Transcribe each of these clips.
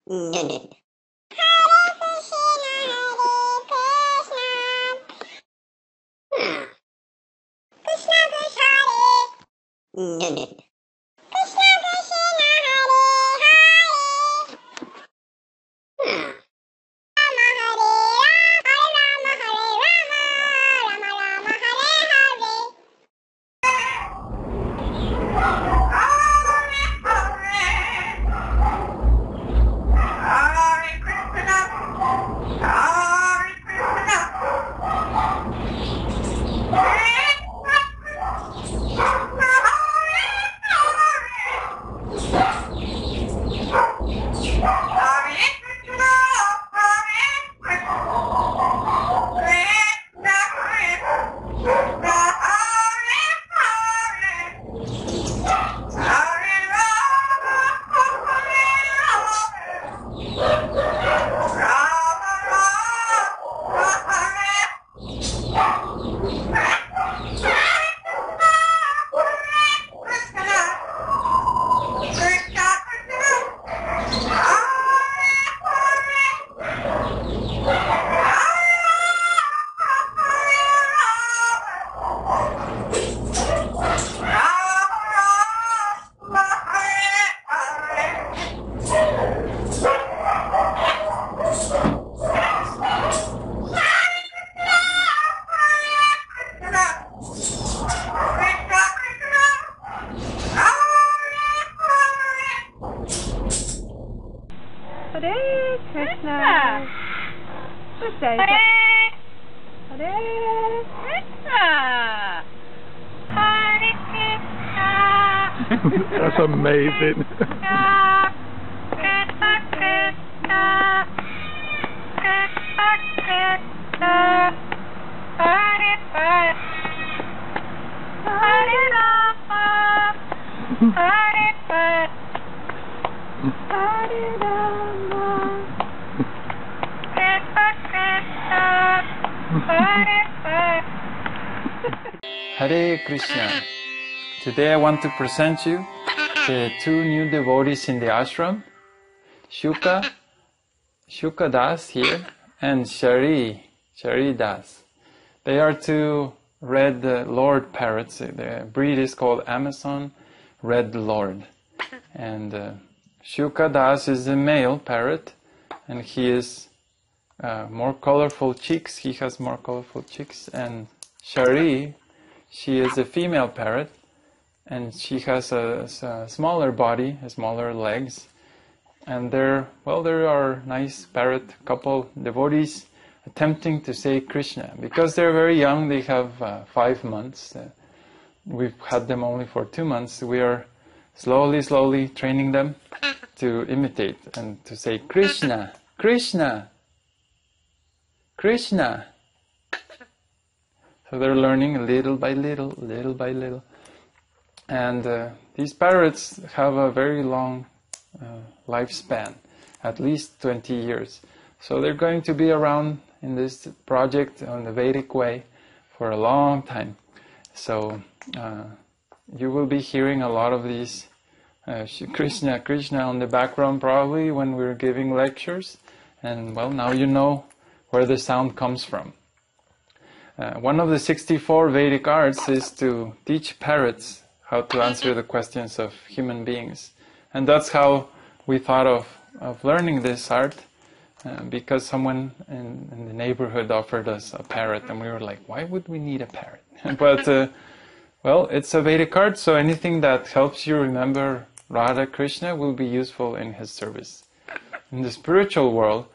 No. No. Hare Krishna. Good day. Hare Krishna. Hare Krishna. That's amazing. Krishna Krishna. Krishna Krishna. Hare Hare. Hare Rama. Hare Hare. Hare Rama. Krishna Krishna. Hare Hare. Hare Krishna. Today I want to present you the two new devotees in the ashram, Shuka Das here, and Shari Das. They are two red lord parrots. The breed is called Amazon Red Lord. And Shuka Das is a male parrot, and he is more colorful cheeks. He has more colorful cheeks. And Shari, she is a female parrot, and she has a smaller body, smaller legs. And there are nice parrot couple devotees attempting to say Krishna. Because they're very young, they have 5 months. We've had them only for 2 months. We are slowly training them to imitate and to say Krishna, Krishna, Krishna. So they're learning little by little. And these parrots have a very long lifespan, at least 20 years. So they're going to be around in this project on the Vedic way for a long time. So you will be hearing a lot of these Krishna on the background probably when we're giving lectures. And well, now you know where the sound comes from. One of the 64 Vedic arts is to teach parrots how to answer the questions of human beings. And that's how we thought of learning this art, because someone in the neighborhood offered us a parrot, and we were like, why would we need a parrot? But, well, it's a Vedic art, so anything that helps you remember Radha Krishna will be useful in his service. In the spiritual world,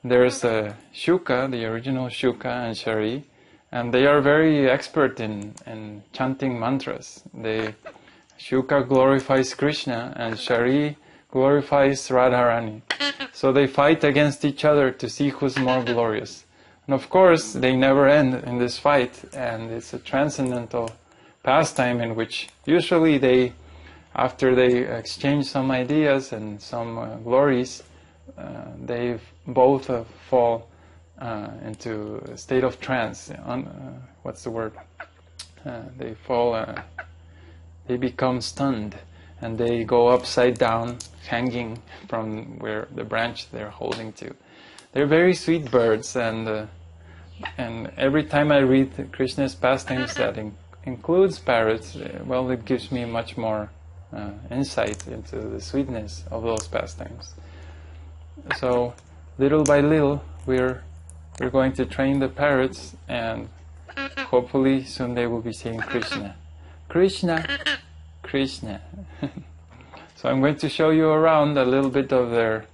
there's Shuka, the original Shuka, and Shari, and they are very expert in chanting mantras. Shuka glorifies Krishna, and Shari glorifies Radharani. So they fight against each other to see who's more glorious. And of course, they never end in this fight, and it's a transcendental pastime in which usually after they exchange some ideas and some glories, they both fall into a state of trance. What's the word? They become stunned, and they go upside down, hanging from where the branch they're holding to. They're very sweet birds, and every time I read Krishna's pastimes that includes parrots, well, it gives me much more insight into the sweetness of those pastimes. So, little by little, we're going to train the parrots, and hopefully soon they will be saying Krishna, Krishna, Krishna. So I'm going to show you around a little bit of their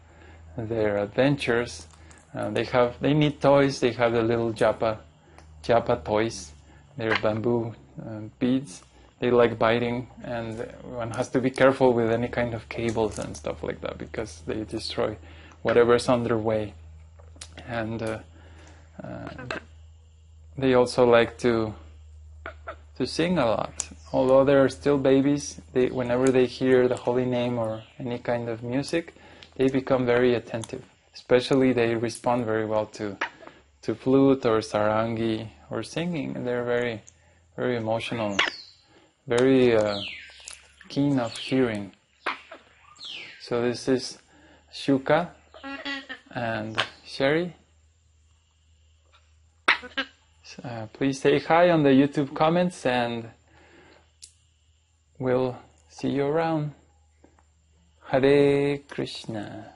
adventures. They need toys. They have the little japa toys. They're bamboo beads. They like biting, and one has to be careful with any kind of cables and stuff like that, because they destroy whatever's on their way. And they also like to sing a lot. Although they're still babies, whenever they hear the holy name or any kind of music, they become very attentive. Especially they respond very well to flute or sarangi or singing, and they're very, very emotional, very keen of hearing. So this is Shuka and Sherry. Please say hi on the YouTube comments, and we'll see you around. Hare Krishna.